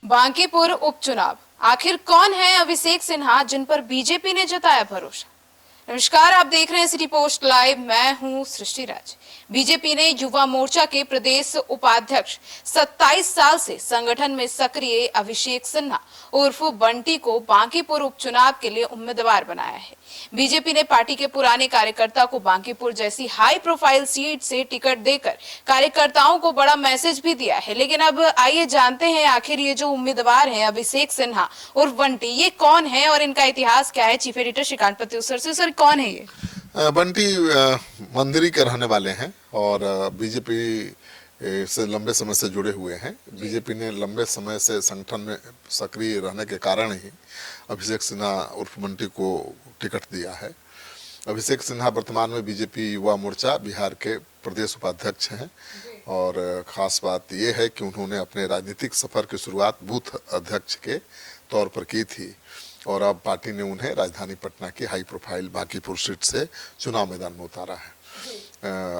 बांकीपुर उपचुनाव, आखिर कौन है अभिषेक सिन्हा जिन पर बीजेपी ने जताया भरोसा। नमस्कार, आप देख रहे हैं सिटी पोस्ट लाइव। मैं हूं सृष्टि राज। बीजेपी ने युवा मोर्चा के प्रदेश उपाध्यक्ष 27 साल से संगठन में सक्रिय अभिषेक सिन्हा उर्फ बंटी को बांकीपुर उपचुनाव के लिए उम्मीदवार बनाया है। बीजेपी ने पार्टी के पुराने कार्यकर्ता को बांकीपुर जैसी हाई प्रोफाइल सीट से टिकट देकर कार्यकर्ताओं को बड़ा मैसेज भी दिया है। लेकिन अब आइए जानते हैं आखिर ये जो उम्मीदवार हैं अभिषेक सिन्हा उर्फ बंटी, ये कौन है और इनका इतिहास क्या है। चीफ एडिटर श्रीकांत प्रत्युसर से, सर कौन है ये? बंटी मंदिरी के रहने वाले हैं और बीजेपी से लंबे समय से जुड़े हुए हैं। बीजेपी ने लंबे समय से संगठन में सक्रिय रहने के कारण ही अभिषेक सिन्हा उर्फ बंटी को टिकट दिया है। अभिषेक सिन्हा वर्तमान में बीजेपी युवा मोर्चा बिहार के प्रदेश उपाध्यक्ष हैं और खास बात यह है कि उन्होंने अपने राजनीतिक सफर की शुरुआत बूथ अध्यक्ष के तौर पर की थी और अब पार्टी ने उन्हें राजधानी पटना की हाई प्रोफाइल बांकीपुर सीट से चुनाव मैदान में उतारा है।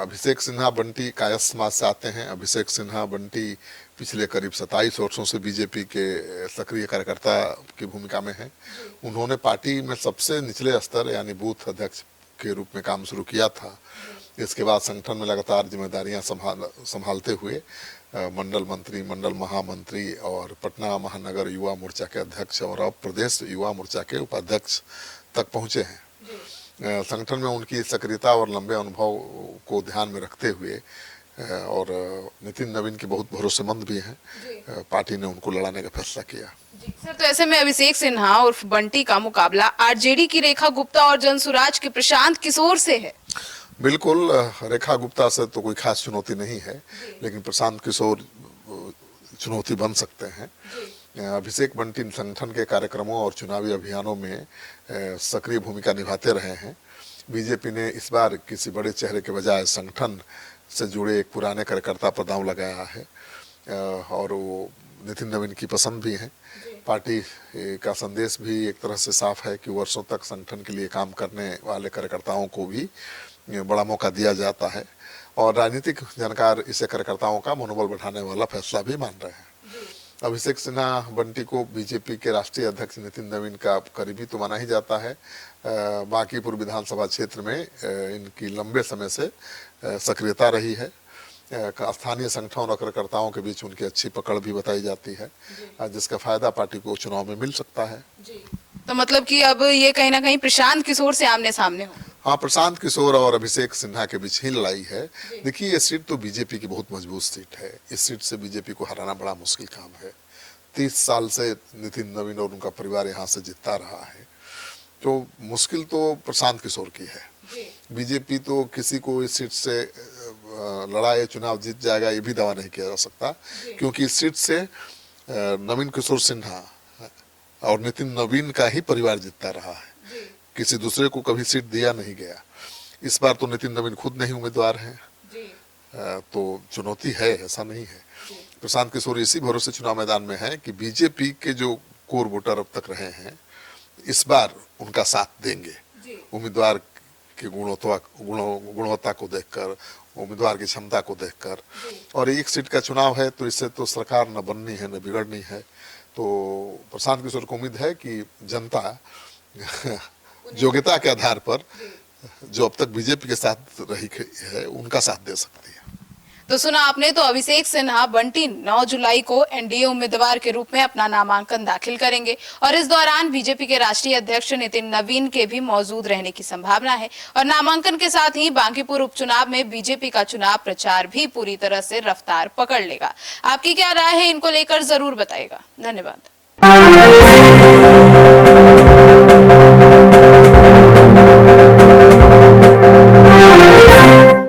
अभिषेक सिन्हा बंटी कायस्थ समाज से आते हैं। अभिषेक सिन्हा बंटी पिछले करीब 27 वर्षों से बीजेपी के सक्रिय कार्यकर्ता की भूमिका में हैं। उन्होंने पार्टी में सबसे निचले स्तर यानी बूथ अध्यक्ष के रूप में काम शुरू किया था। इसके बाद संगठन में लगातार जिम्मेदारियां संभालते हुए मंडल मंत्री, मंडल महामंत्री और पटना महानगर युवा मोर्चा के अध्यक्ष और अब प्रदेश युवा मोर्चा के उपाध्यक्ष तक पहुंचे हैं। संगठन में उनकी सक्रियता और लंबे अनुभव को ध्यान में रखते हुए और नितिन नवीन के बहुत भरोसेमंद भी हैं, पार्टी ने उनको लड़ाने का फैसला किया। सर, तो ऐसे में अभिषेक सिन्हा उर्फ बंटी का मुकाबला आरजेडी की रेखा गुप्ता और जनसुराज के प्रशांत किशोर से है। बिल्कुल, रेखा गुप्ता से तो कोई खास चुनौती नहीं है, लेकिन प्रशांत किशोर चुनौती बन सकते हैं। अभिषेक बंटी संगठन के कार्यक्रमों और चुनावी अभियानों में सक्रिय भूमिका निभाते रहे हैं। बीजेपी ने इस बार किसी बड़े चेहरे के बजाय संगठन से जुड़े एक पुराने कार्यकर्ता पर दांव लगाया है और वो नितिन नवीन की पसंद भी है। पार्टी का संदेश भी एक तरह से साफ है कि वर्षों तक संगठन के लिए काम करने वाले कार्यकर्ताओं को भी बड़ा मौका दिया जाता है और राजनीतिक जानकार इसे कार्यकर्ताओं का मनोबल बढ़ाने वाला फैसला भी मान रहे हैं। अभिषेक सिन्हा बंटी को बीजेपी के राष्ट्रीय अध्यक्ष नितिन नवीन का करीबी तो माना ही जाता है। बांकीपुर विधानसभा क्षेत्र में इनकी लंबे समय से सक्रियता रही है। स्थानीय संगठन और कार्यकर्ताओं के बीच उनकी अच्छी पकड़ भी बताई जाती है, जिसका फायदा पार्टी को चुनाव में मिल सकता है। तो मतलब कि अब ये कहीं ना कहीं प्रशांत किशोर से आमने सामने हो। हाँ, प्रशांत किशोर और अभिषेक सिन्हा के बीच ही लड़ाई है। देखिए, ये सीट तो बीजेपी की बहुत मजबूत सीट है। इस सीट से बीजेपी को हराना बड़ा मुश्किल काम है। 30 साल से नितिन नवीन और उनका परिवार यहाँ से जीतता रहा है, तो मुश्किल तो प्रशांत किशोर की है। बीजेपी तो किसी को इस सीट से लड़ाई चुनाव जीत जाएगा ये भी दावा नहीं किया जा सकता, क्योंकि इस सीट से नवीन किशोर सिन्हा और नितिन नवीन का ही परिवार जीतता रहा है। किसी दूसरे को कभी सीट दिया नहीं गया। इस बार तो नितिन नवीन खुद नहीं उम्मीदवार हैं, तो चुनौती है, ऐसा नहीं है। प्रशांत किशोर इसी भरोसे चुनाव मैदान में है कि बीजेपी के जो कोर वोटर अब तक रहे हैं इस बार उनका साथ देंगे। उम्मीदवार की गुणवत्ता को देखकर, उम्मीदवार की क्षमता को देखकर, और एक सीट का चुनाव है तो इससे तो सरकार न बननी है न बिगड़नी है। तो प्रशांत किशोर को उम्मीद है कि जनता योग्यता के आधार पर जो अब तक बीजेपी के साथ रही है उनका साथ दे सकती है। तो सुना आपने, तो अभिषेक सिन्हा बंटी 9 जुलाई को एनडीए उम्मीदवार के रूप में अपना नामांकन दाखिल करेंगे और इस दौरान बीजेपी के राष्ट्रीय अध्यक्ष नितिन नवीन के भी मौजूद रहने की संभावना है और नामांकन के साथ ही बांकीपुर उपचुनाव में बीजेपी का चुनाव प्रचार भी पूरी तरह से रफ्तार पकड़ लेगा। आपकी क्या राय है, इनको लेकर जरूर बताइएगा। धन्यवाद।